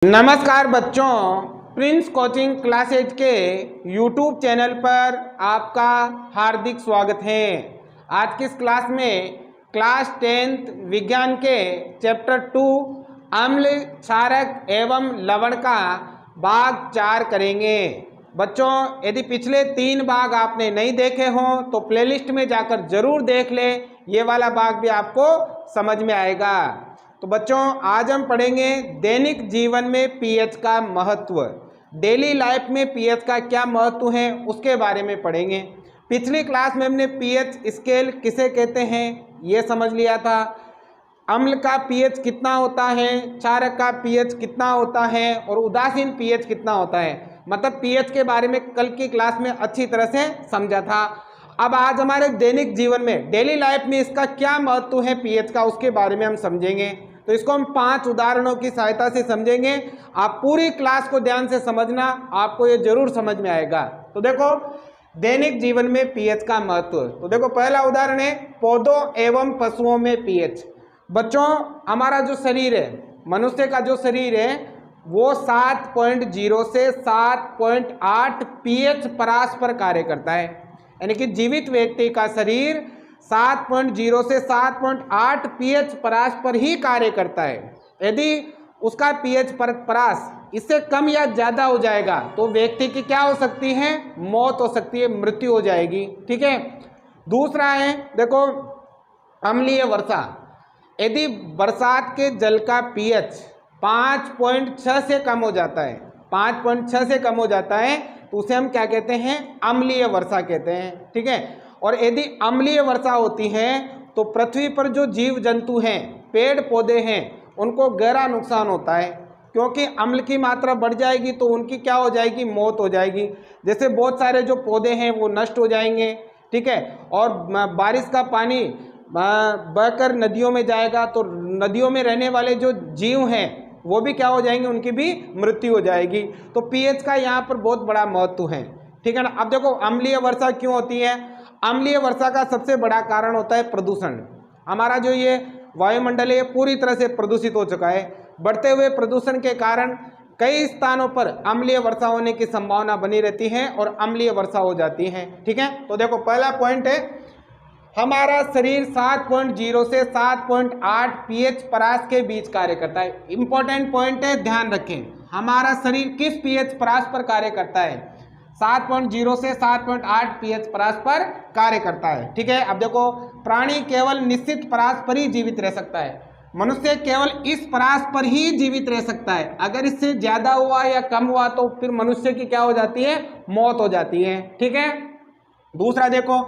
नमस्कार बच्चों, Prince coaching classes के यूट्यूब चैनल पर आपका हार्दिक स्वागत है। आज की इस क्लास में क्लास 10th विज्ञान के चैप्टर 2 अम्ल क्षारक एवं लवण का भाग 4 करेंगे। बच्चों, यदि पिछले 3 भाग आपने नहीं देखे हों तो प्लेलिस्ट में जाकर जरूर देख ले, ये वाला भाग भी आपको समझ में आएगा। तो बच्चों, आज हम पढ़ेंगे दैनिक जीवन में पीएच का महत्व। डेली लाइफ में पीएच का क्या महत्व है उसके बारे में पढ़ेंगे। पिछली क्लास में हमने पीएच स्केल किसे कहते हैं ये समझ लिया था। अम्ल का पीएच कितना होता है, क्षारक का पीएच कितना होता है और उदासीन पीएच कितना होता है, मतलब पीएच के बारे में कल की क्लास में अच्छी तरह से समझा था। अब आज हमारे दैनिक जीवन में डेली लाइफ में इसका क्या महत्व है पीएच का, उसके बारे में हम समझेंगे। तो इसको हम 5 उदाहरणों की सहायता से समझेंगे। आप पूरी क्लास को ध्यान से समझना, आपको ये जरूर समझ में आएगा। तो देखो, दैनिक जीवन में पीएच का महत्व। तो देखो, पहला उदाहरण है पौधों एवं पशुओं में पीएच। बच्चों, हमारा जो शरीर है, मनुष्य का जो शरीर है वो 7.0 से 7.8 पीएच परास पर कार्य करता है। यानी कि जीवित व्यक्ति का शरीर 7.0 से 7.8 पीएच परास पर ही कार्य करता है। यदि उसका पीएच परास इससे कम या ज़्यादा हो जाएगा तो व्यक्ति की क्या हो सकती है, मौत हो सकती है, मृत्यु हो जाएगी। ठीक है। दूसरा है, देखो, अम्लीय वर्षा। यदि बरसात के जल का पीएच 5.6 से कम हो जाता है, 5.6 से कम हो जाता है तो उसे हम क्या कहते हैं, अम्लीय वर्षा कहते हैं। ठीक है। और यदि अम्लीय वर्षा होती है तो पृथ्वी पर जो जीव जंतु हैं, पेड़ पौधे हैं, उनको गहरा नुकसान होता है, क्योंकि अम्ल की मात्रा बढ़ जाएगी तो उनकी क्या हो जाएगी, मौत हो जाएगी। जैसे बहुत सारे जो पौधे हैं वो नष्ट हो जाएंगे। ठीक है। और बारिश का पानी बहकर नदियों में जाएगा तो नदियों में रहने वाले जो जीव हैं वो भी क्या हो जाएंगे, उनकी भी मृत्यु हो जाएगी। तो पीएच का यहाँ पर बहुत बड़ा महत्व है। ठीक है ना। अब देखो, अम्लीय वर्षा क्यों होती है। अम्लीय वर्षा का सबसे बड़ा कारण होता है प्रदूषण। हमारा जो ये वायुमंडल है पूरी तरह से प्रदूषित हो चुका है। बढ़ते हुए प्रदूषण के कारण कई स्थानों पर अम्लीय वर्षा होने की संभावना बनी रहती है और अम्लीय वर्षा हो जाती है। ठीक है। तो देखो, पहला पॉइंट है, हमारा शरीर 7.0 से 7.8 पीएच परास के बीच कार्य करता है। इंपॉर्टेंट पॉइंट है, ध्यान रखें, हमारा शरीर किस पीएच परास पर कार्य करता है, 7.0 से 7.8 पीएच परास पर कार्य करता है। ठीक है। अब देखो, प्राणी केवल निश्चित परास पर ही जीवित रह सकता है। मनुष्य केवल इस परास पर ही जीवित रह सकता है। अगर इससे ज्यादा हुआ या कम हुआ तो फिर मनुष्य की क्या हो जाती है, मौत हो जाती है। ठीक है। दूसरा देखो,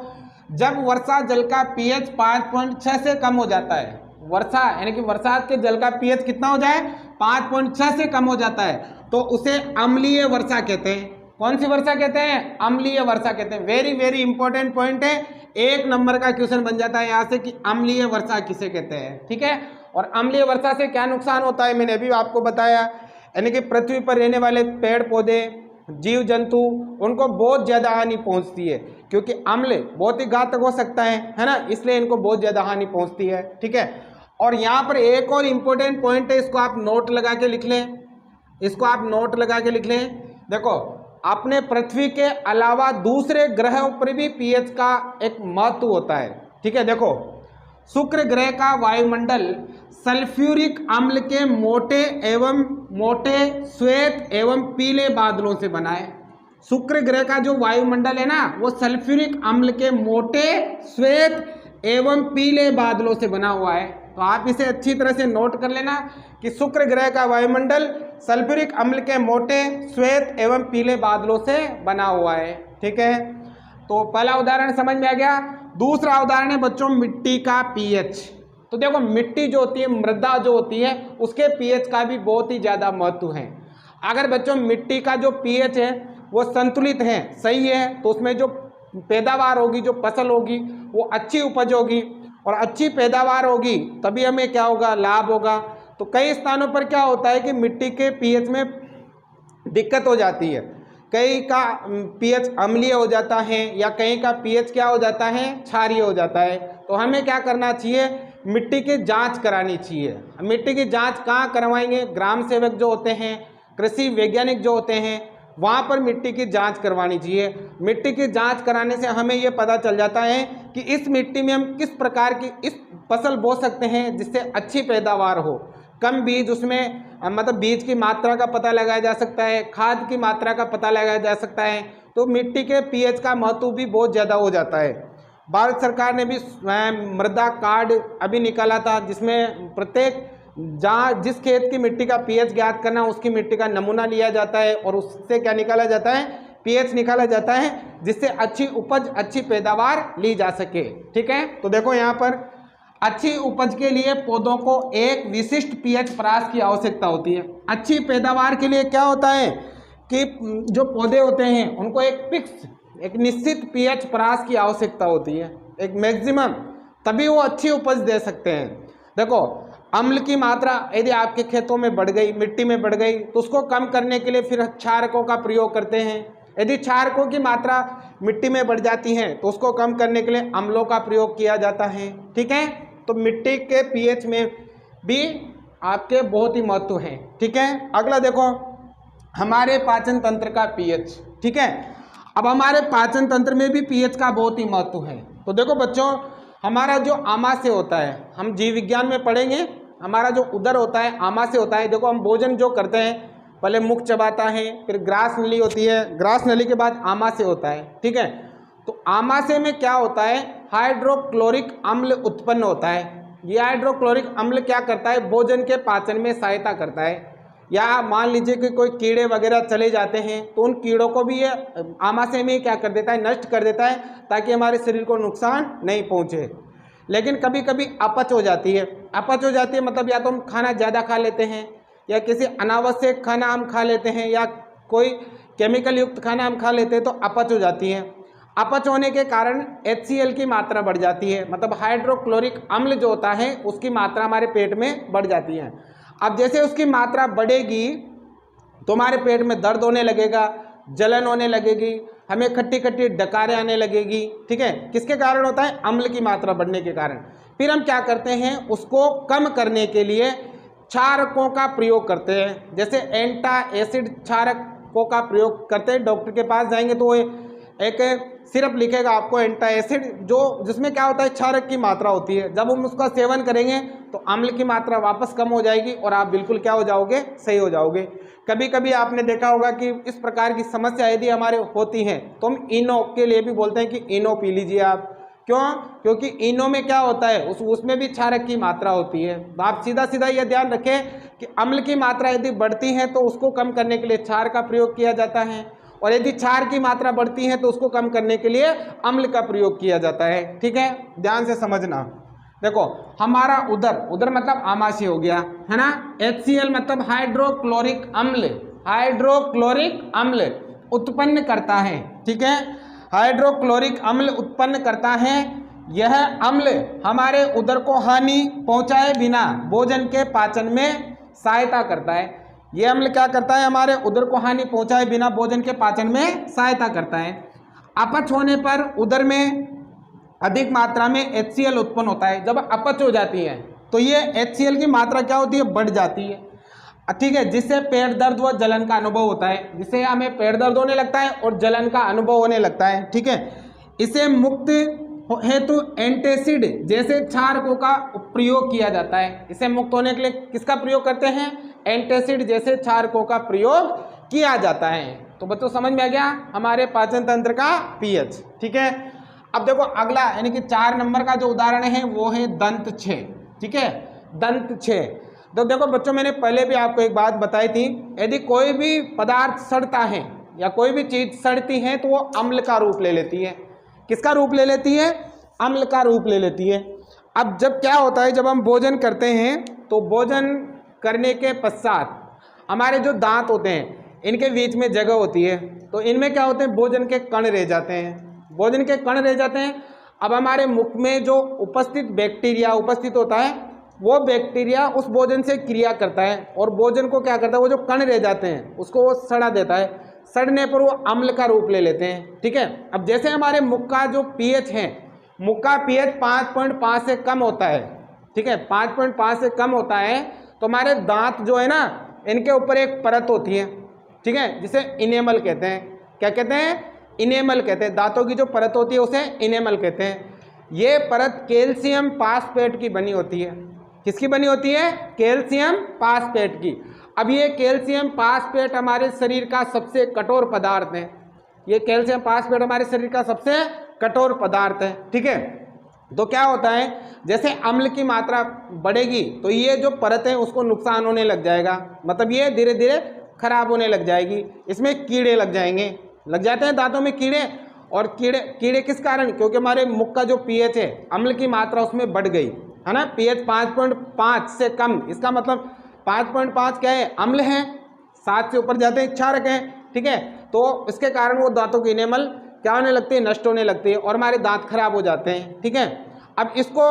जब वर्षा जल का पीएच 5.6 से कम हो जाता है, वर्षा यानी कि बरसात के जल का पीएच कितना हो जाए, 5.6 से कम हो जाता है, तो उसे अम्लीय वर्षा कहते हैं। कौन सी वर्षा कहते हैं, अम्लीय वर्षा कहते हैं। वेरी वेरी इंपॉर्टेंट पॉइंट है, 1 नंबर का क्वेश्चन बन जाता है यहाँ से कि अम्लीय वर्षा किसे कहते हैं। ठीक है। और अम्लीय वर्षा से क्या नुकसान होता है मैंने अभी आपको बताया, यानी कि पृथ्वी पर रहने वाले पेड़ पौधे, जीव जंतु, उनको बहुत ज़्यादा हानि पहुंचती है, क्योंकि अम्ल बहुत ही घातक हो सकता है ना, इसलिए इनको बहुत ज़्यादा हानि पहुंचती है। ठीक है। और यहाँ पर एक और इम्पोर्टेंट पॉइंट है, इसको आप नोट लगा के लिख लें, इसको आप नोट लगा के लिख लें। देखो, अपने पृथ्वी के अलावा दूसरे ग्रहों पर भी पीएच का एक महत्व होता है। ठीक है। देखो, शुक्र ग्रह का वायुमंडल सल्फ्यूरिक अम्ल के मोटे श्वेत एवं पीले बादलों से बना है। शुक्र ग्रह का जो वायुमंडल है ना, वो सल्फ्यूरिक अम्ल के मोटे श्वेत एवं पीले बादलों से बना हुआ है। तो आप इसे अच्छी तरह से नोट कर लेना कि शुक्र ग्रह का वायुमंडल सल्फ्यूरिक अम्ल के मोटे श्वेत एवं पीले बादलों से बना हुआ है। ठीक है। तो पहला उदाहरण समझ में आ गया। दूसरा उदाहरण है बच्चों, मिट्टी का पीएच। तो देखो, मिट्टी जो होती है, मृदा जो होती है, उसके पीएच का भी बहुत ही ज़्यादा महत्व है। अगर बच्चों मिट्टी का जो पीएच है वो संतुलित है, सही है, तो उसमें जो पैदावार होगी, जो फसल होगी, वो अच्छी उपज होगी, और अच्छी पैदावार होगी तभी हमें क्या होगा, लाभ होगा। तो कई स्थानों पर क्या होता है कि मिट्टी के पीएच में दिक्कत हो जाती है, कई का पीएच अम्लीय हो जाता है या कहीं का पीएच क्या हो जाता है, क्षारीय हो जाता है। तो हमें क्या करना चाहिए, मिट्टी की जांच करानी चाहिए। मिट्टी की जांच कहाँ करवाएंगे? ग्राम सेवक जो होते हैं, कृषि वैज्ञानिक जो होते हैं, वहाँ पर मिट्टी की जांच करवानी चाहिए। मिट्टी की जांच कराने से हमें ये पता चल जाता है कि इस मिट्टी में हम किस प्रकार की इस फसल बो सकते हैं जिससे अच्छी पैदावार हो। कम बीज उसमें मतलब बीज की मात्रा का पता लगाया जा सकता है, खाद की मात्रा का पता लगाया जा सकता है। तो मिट्टी के पीएच का महत्व भी बहुत ज़्यादा हो जाता है। भारत सरकार ने भी मृदा कार्ड अभी निकाला था, जिसमें प्रत्येक जहाँ जिस खेत की मिट्टी का पीएच ज्ञात करना, उसकी मिट्टी का नमूना लिया जाता है और उससे क्या निकाला जाता है? पीएच निकाला जाता है, जिससे अच्छी उपज, अच्छी पैदावार ली जा सके। ठीक है, तो देखो यहाँ पर अच्छी उपज के लिए पौधों को एक विशिष्ट पीएच परास की आवश्यकता होती है। अच्छी पैदावार के लिए क्या होता है कि जो पौधे होते हैं उनको एक फिक्स, एक निश्चित पीएच परास की आवश्यकता होती है, एक मैक्सिमम, तभी वो अच्छी उपज दे सकते हैं। देखो, अम्ल की मात्रा यदि आपके खेतों में बढ़ गई, मिट्टी में बढ़ गई, तो उसको कम करने के लिए फिर क्षारकों का प्रयोग करते हैं। यदि क्षारकों की मात्रा मिट्टी में बढ़ जाती है तो उसको कम करने के लिए अम्लों का प्रयोग किया जाता है। ठीक है, तो मिट्टी के पीएच में भी आपके बहुत ही महत्व है। ठीक है, अगला देखो हमारे पाचन तंत्र का पीएच। ठीक है, अब हमारे पाचन तंत्र में भी पीएच का बहुत ही महत्व है। तो देखो बच्चों, हमारा जो आमाशय होता है, हम जीव विज्ञान में पढ़ेंगे, हमारा जो उदर होता है आमाशय होता है। देखो, हम भोजन जो करते हैं, पहले मुख चबाता है, फिर ग्रास नली होती है, ग्रास नली के बाद आमाशय होता है। ठीक है, तो आमाशय में क्या होता है? हाइड्रोक्लोरिक अम्ल उत्पन्न होता है। ये हाइड्रोक्लोरिक अम्ल क्या करता है? भोजन के पाचन में सहायता करता है। या मान लीजिए कि कोई कीड़े वगैरह चले जाते हैं तो उन कीड़ों को भी ये आमाशय में क्या कर देता है? नष्ट कर देता है, ताकि हमारे शरीर को नुकसान नहीं पहुंचे। लेकिन कभी कभी अपच हो जाती है। अपच हो जाती है मतलब या तो हम खाना ज़्यादा खा लेते हैं, या किसी अनावश्यक खाना हम खा लेते हैं, या कोई केमिकल युक्त खाना हम खा लेते हैं, तो अपच हो जाती है। अपच होने के कारण HCl की मात्रा बढ़ जाती है, मतलब हाइड्रोक्लोरिक अम्ल जो होता है उसकी मात्रा हमारे पेट में बढ़ जाती है। अब जैसे उसकी मात्रा बढ़ेगी तो हमारे पेट में दर्द होने लगेगा, जलन होने लगेगी, हमें खट्टी खट्टी डकारें आने लगेगी। ठीक है, किसके कारण होता है? अम्ल की मात्रा बढ़ने के कारण। फिर हम क्या करते हैं? उसको कम करने के लिए क्षारकों का प्रयोग करते हैं। जैसे एंटा एसिड क्षारकों का प्रयोग करते हैं। डॉक्टर के पास जाएंगे तो एक सिरप लिखेगा आपको एंटा एसिड, जो जिसमें क्या होता है? क्षारक की मात्रा होती है। जब हम उसका सेवन करेंगे तो अम्ल की मात्रा वापस कम हो जाएगी और आप बिल्कुल क्या हो जाओगे? सही हो जाओगे। कभी कभी आपने देखा होगा कि इस प्रकार की समस्या यदि हमारे होती है तो हम इनो के लिए भी बोलते हैं कि इनो पी लीजिए आप। क्यों? क्योंकि इनो में क्या होता है? उसमें भी क्षारक की मात्रा होती है। तो आप सीधा सीधा यह ध्यान रखें कि अम्ल की मात्रा यदि बढ़ती है तो उसको कम करने के लिए क्षार का प्रयोग किया जाता है, और यदि क्षार की मात्रा बढ़ती है तो उसको कम करने के लिए अम्ल का प्रयोग किया जाता है। ठीक है, ध्यान से समझना। देखो, हमारा उदर मतलब आमाशय हो गया, है ना। HCl मतलब हाइड्रोक्लोरिक अम्ल, हाइड्रोक्लोरिक अम्ल उत्पन्न करता है। ठीक है, हाइड्रोक्लोरिक अम्ल उत्पन्न करता है। यह अम्ल हमारे उदर को हानि पहुंचाए बिना भोजन के पाचन में सहायता करता है। यह अम्ल क्या करता है? हमारे उदर को हानि पहुंचाए बिना भोजन के पाचन में सहायता करता है। अपच होने पर उदर में अधिक मात्रा में HCl उत्पन्न होता है। जब अपच हो जाती है तो ये HCl की मात्रा क्या होती है? बढ़ जाती है। ठीक है, जिससे पेट दर्द व जलन का अनुभव होता है, जिससे हमें पेट दर्द होने लगता है और जलन का अनुभव होने लगता है। ठीक है, इसे मुक्त हेतु एंटासिड जैसे क्षारकों का प्रयोग किया जाता है। इसे मुक्त होने के लिए किसका प्रयोग करते हैं? एंटासिड जैसे क्षारकों का प्रयोग किया जाता है। तो बच्चों समझ में आ गया हमारे पाचन तंत्र का पीएच। ठीक है, अब देखो अगला यानी कि 4 नंबर का जो उदाहरण है वो है दंत छेद। ठीक है, दंत छेद। तो देखो बच्चों, मैंने पहले भी आपको एक बात बताई थी, यदि कोई भी पदार्थ सड़ता है या कोई भी चीज सड़ती है तो वो अम्ल का रूप ले लेती है। किसका रूप ले लेती है? अम्ल का रूप ले लेती है। अब जब क्या होता है, जब हम भोजन करते हैं तो भोजन करने के पश्चात हमारे जो दांत होते हैं इनके बीच में जगह होती है, तो इनमें क्या होते हैं? भोजन के कण रह जाते हैं। भोजन के कण रह जाते हैं। अब हमारे मुख में जो उपस्थित बैक्टीरिया उपस्थित होता है, वो बैक्टीरिया उस भोजन से क्रिया करता है और भोजन को क्या करता है? वो जो कण रह जाते हैं उसको वो सड़ा देता है। सड़ने पर वो अम्ल का रूप ले लेते हैं। ठीक है, अब जैसे हमारे मुख का जो पीएच है, मुख का पीएच 5.5 से कम होता है, ठीक है, 5.5 से कम होता है तो हमारे दांत जो है ना, इनके ऊपर एक परत होती है, ठीक है, जिसे इनेमल कहते हैं। क्या कहते हैं? इनेमल कहते हैं। दांतों की जो परत होती है उसे इनेमल कहते हैं। ये परत कैल्शियम फास्फेट की बनी होती है। किसकी बनी होती है? कैल्शियम फास्फेट की। अब ये कैल्शियम फास्फेट हमारे शरीर का सबसे कठोर पदार्थ है। ये कैल्शियम फास्फेट हमारे शरीर का सबसे कठोर पदार्थ है, ठीक है। तो क्या होता है, जैसे अम्ल की मात्रा बढ़ेगी तो ये जो परत है उसको नुकसान होने लग जाएगा, मतलब ये धीरे धीरे खराब होने लग जाएगी। इसमें कीड़े लग जाएंगे, लग जाते हैं दांतों में कीड़े। और कीड़े किस कारण? क्योंकि हमारे मुख का जो पीएच है, अम्ल की मात्रा उसमें बढ़ गई है ना। पीएच 5.5 से कम, इसका मतलब 5.5 क्या है? अम्ल है। 7 से ऊपर जाते हैं क्षारक है, ठीक है। तो इसके कारण वो दांतों की इनेमल क्या होने लगती है? नष्ट होने लगती है और हमारे दांत खराब हो जाते हैं, ठीक है। अब इसको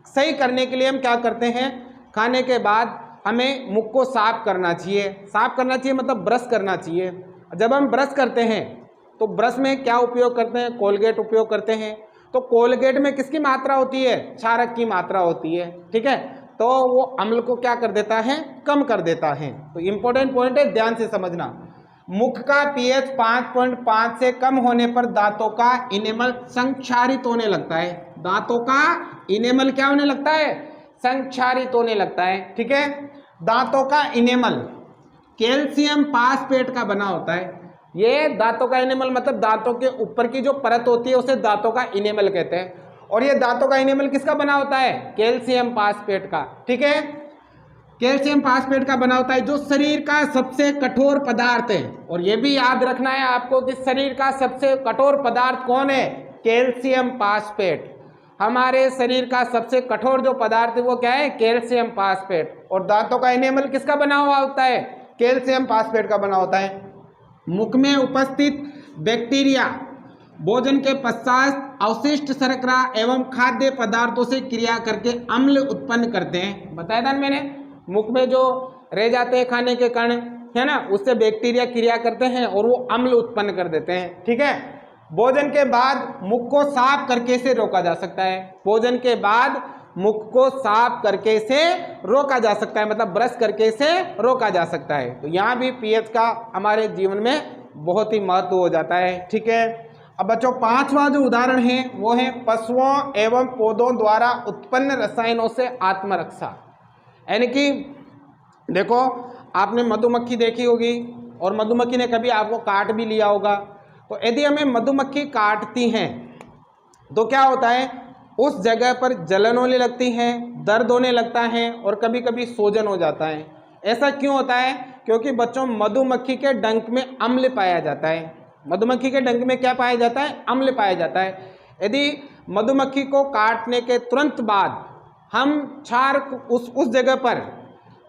सही करने के लिए हम क्या करते हैं? खाने के बाद हमें मुख को साफ करना चाहिए। साफ करना चाहिए मतलब ब्रश करना चाहिए। जब हम ब्रश करते हैं तो ब्रश में क्या उपयोग करते हैं? कोलगेट उपयोग करते हैं। तो कोलगेट में किसकी मात्रा होती है? क्षारक की मात्रा होती है, ठीक है। तो वो अम्ल को क्या कर देता है? कम कर देता है। तो इंपॉर्टेंट पॉइंट है, ध्यान से समझना। मुख का पीएच 5.5 से कम होने पर दांतों का इनेमल संक्षारित होने लगता है। दांतों का इनेमल क्या होने लगता है? संक्षारित होने लगता है, ठीक है। दांतों का इनेमल कैल्शियम फास्फेट का बना होता है। ये दांतों का इनेमल मतलब दांतों के ऊपर की जो परत होती है उसे दांतों का इनेमल कहते हैं। और ये दांतों का इनेमल किसका बना होता है? कैल्शियम फास्फेट का, ठीक है। कैल्शियम फास्फेट का बना होता है, जो शरीर का सबसे कठोर पदार्थ है। और ये भी याद रखना है आपको कि शरीर का सबसे कठोर पदार्थ कौन है? Calcium phosphate. हमारे शरीर का सबसे कठोर जो पदार्थ है वो क्या है? Calcium phosphate. और दांतों का इनेमल किसका बना हुआ होता है? कैल्शियम फास्फेट का बना होता है। मुख में उपस्थित बैक्टीरिया भोजन के पश्चात अवशिष्ट शर्करा एवं खाद्य पदार्थों से क्रिया करके अम्ल उत्पन्न करते हैं। बताया था मैंने, मुख में जो रह जाते हैं खाने के कण, है ना, उससे बैक्टीरिया क्रिया करते हैं और वो अम्ल उत्पन्न कर देते हैं, ठीक है। भोजन के बाद मुख को साफ करके इसे रोका जा सकता है। भोजन के बाद मुख को साफ करके इसे रोका जा सकता है, मतलब ब्रश करके इसे रोका जा सकता है। तो यहाँ भी पीएच का हमारे जीवन में बहुत ही महत्व हो जाता है, ठीक है। अब बच्चों, 5वां जो उदाहरण है वो है पशुओं एवं पौधों द्वारा उत्पन्न रसायनों से आत्मरक्षा। यानी कि देखो, आपने मधुमक्खी देखी होगी और मधुमक्खी ने कभी आपको काट भी लिया होगा। तो यदि हमें मधुमक्खी काटती हैं तो क्या होता है? उस जगह पर जलन होने लगती है, दर्द होने लगता है और कभी कभी सूजन हो जाता है। ऐसा क्यों होता है? क्योंकि बच्चों, मधुमक्खी के डंक में अम्ल पाया जाता है। मधुमक्खी के डंक में क्या पाया जाता है? अम्ल पाया जाता है। यदि मधुमक्खी को काटने के तुरंत बाद हम क्षारक उस जगह पर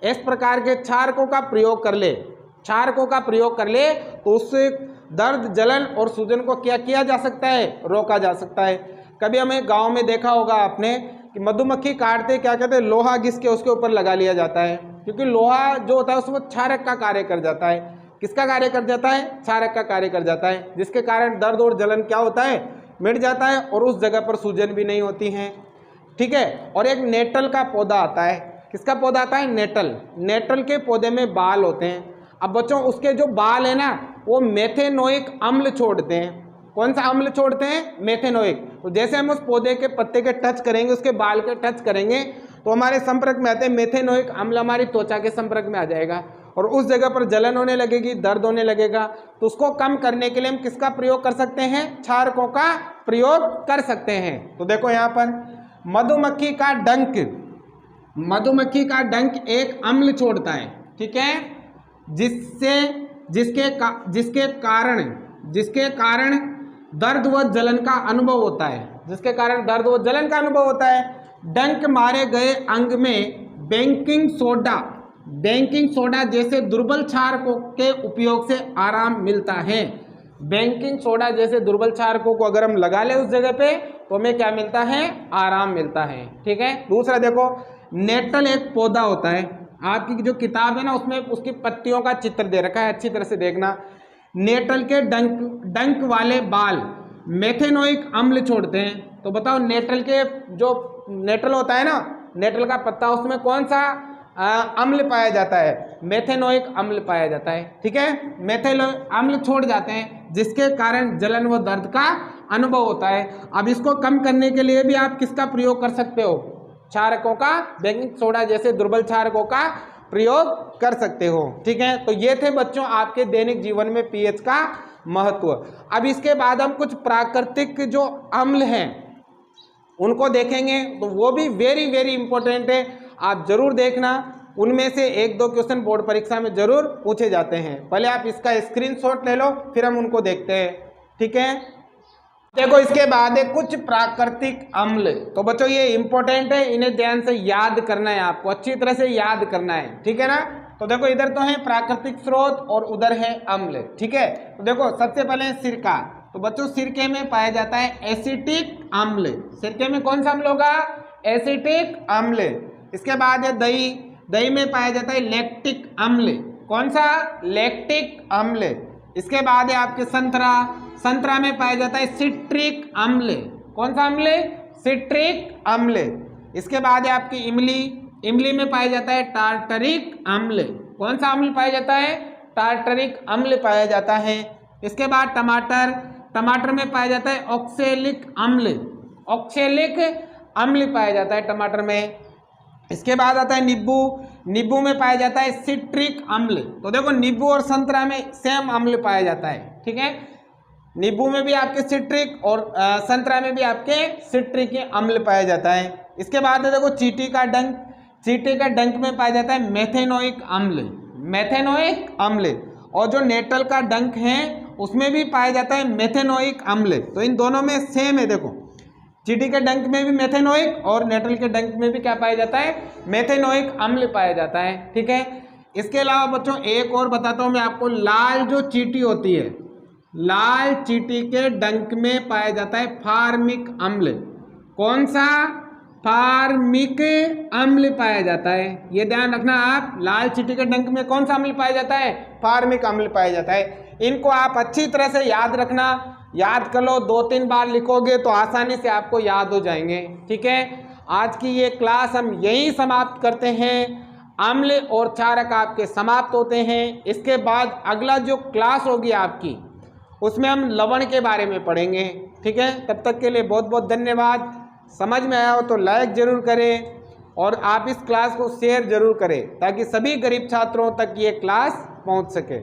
इस प्रकार के क्षारकों का प्रयोग कर ले, तो उससे दर्द, जलन और सूजन को क्या किया जा सकता है? रोका जा सकता है। कभी हमें गांव में देखा होगा आपने कि मधुमक्खी काटते क्या कहते हैं? लोहा घिस के उसके ऊपर लगा लिया जाता है, क्योंकि लोहा जो होता है उसमें क्षारक का कार्य कर जाता है। किसका कार्य कर जाता है? क्षारक का कार्य कर जाता है, जिसके कारण दर्द और जलन क्या होता है? मिट जाता है और उस जगह पर सूजन भी नहीं होती है, ठीक है। और एक नेटल का पौधा आता है। किसका पौधा आता है? नेटल। नेटल के पौधे में बाल होते हैं। अब बच्चों, उसके जो बाल है ना, वो मेथेनोइक अम्ल छोड़ते हैं। कौन सा अम्ल छोड़ते हैं? मेथेनोइक। तो जैसे हम उस पौधे के पत्ते के टच करेंगे, उसके बाल के टच करेंगे, तो हमारे संपर्क में आते हैं मेथेनोइक अम्ल, हमारी त्वचा के संपर्क में आ जाएगा और उस जगह पर जलन होने लगेगी, दर्द होने लगेगा। तो उसको कम करने के लिए हम किसका प्रयोग कर सकते हैं? क्षारकों का प्रयोग कर सकते हैं। तो देखो यहाँ पर मधुमक्खी का डंक एक अम्ल छोड़ता है, ठीक है, जिसके कारण दर्द व जलन का अनुभव होता है। डंक मारे गए अंग में बेकिंग सोडा जैसे दुर्बल क्षारकों के उपयोग से आराम मिलता है। बेकिंग सोडा जैसे दुर्बल क्षारकों को अगर हम लगा ले उस जगह पे, तो हमें क्या मिलता है? आराम मिलता है, ठीक है। दूसरा देखो, नेटल एक पौधा होता है। आपकी जो किताब है ना, उसमें उसकी पत्तियों का चित्र दे रखा है, अच्छी तरह से देखना। नेटल के डंक वाले बाल मेथेनोइक अम्ल छोड़ते हैं। तो बताओ, नेटल होता है ना, नेटल का पत्ता, उसमें कौन सा अम्ल पाया जाता है? मेथेनोइक अम्ल पाया जाता है। ठीक है, मेथेनोइक अम्ल छोड़ जाते हैं जिसके कारण जलन व दर्द का अनुभव होता है। अब इसको कम करने के लिए भी आप किसका प्रयोग कर सकते हो? क्षारकों का, बेकिंग सोडा जैसे दुर्बल क्षारकों का प्रयोग कर सकते हो। ठीक है, तो ये थे बच्चों आपके दैनिक जीवन में पीएच का महत्व। अब इसके बाद हम कुछ प्राकृतिक जो अम्ल हैं उनको देखेंगे, तो वो भी वेरी वेरी इंपॉर्टेंट है, आप जरूर देखना। उनमें से एक दो क्वेश्चन बोर्ड परीक्षा में जरूर पूछे जाते हैं। पहले आप इसका स्क्रीनशॉट ले लो, फिर हम उनको देखते हैं। ठीक है, देखो इसके बाद है कुछ प्राकृतिक अम्ल। तो बच्चों ये इंपॉर्टेंट है, इन्हें ध्यान से याद करना है, आपको अच्छी तरह से याद करना है। ठीक है ना, तो देखो इधर तो है प्राकृतिक स्रोत और उधर है अम्ल। ठीक है, तो देखो सबसे पहले सिरका। तो बच्चों सिरके में पाया जाता है एसिटिक अम्ल। सिरके में कौन सा अम्ल होगा? एसिटिक अम्ल। इसके बाद है दही। दही में पाया जाता है लैक्टिक अम्ल। कौन सा? लैक्टिक अम्ल। इसके बाद है आपके संतरा। संतरा में पाया जाता है सिट्रिक अम्ल। कौन सा अम्ल? सिट्रिक अम्ल। इसके बाद है आपकी इमली। इमली में पाया जाता है टार्टरिक अम्ल। कौन सा अम्ल पाया जाता है? टार्टरिक अम्ल पाया जाता है। इसके बाद टमाटर। टमाटर में पाया जाता है ऑक्सैलिक अम्ल। ऑक्सैलिक अम्ल पाया जाता है टमाटर में। इसके बाद आता है नींबू। नींबू में पाया जाता है सिट्रिक अम्ल। तो देखो नींबू और संतरा में सेम अम्ल पाया जाता है। ठीक है, नींबू में भी आपके सिट्रिक और संतरा में भी आपके सिट्रिक अम्ल पाया जाता है। इसके बाद है देखो चींटी का डंक। चींटी का डंक में पाया जाता है मेथेनोइक अम्ल। मेथेनोइक अम्ल। और जो नेटल का डंक है उसमें भी पाया जाता है मेथेनोइक अम्ल। तो इन दोनों में सेम है। देखो चींटी के डंक में भी मेथेनोइक और नेटल के डंक में भी क्या पाया जाता है? मेथेनोइक अम्ल पाया जाता है। ठीक है, इसके अलावा बच्चों एक और बताता हूं मैं आपको, लाल जो चींटी होती है, लाल चींटी के डंक में पाया जाता है फार्मिक अम्ल। कौन सा? फार्मिक अम्ल पाया जाता है। ये ध्यान रखना आप, लाल चींटी के डंक में कौन सा अम्ल पाया जाता है? फार्मिक अम्ल पाया जाता है। इनको आप अच्छी तरह से याद रखना, याद कर लो, 2-3 बार लिखोगे तो आसानी से आपको याद हो जाएंगे। ठीक है, आज की ये क्लास हम यहीं समाप्त करते हैं। अम्ल और क्षारक आपके समाप्त होते हैं। इसके बाद अगला जो क्लास होगी आपकी, उसमें हम लवण के बारे में पढ़ेंगे। ठीक है, तब तक के लिए बहुत बहुत धन्यवाद। समझ में आया हो तो लाइक जरूर करें और आप इस क्लास को शेयर जरूर करें ताकि सभी गरीब छात्रों तक ये क्लास पहुंच सके।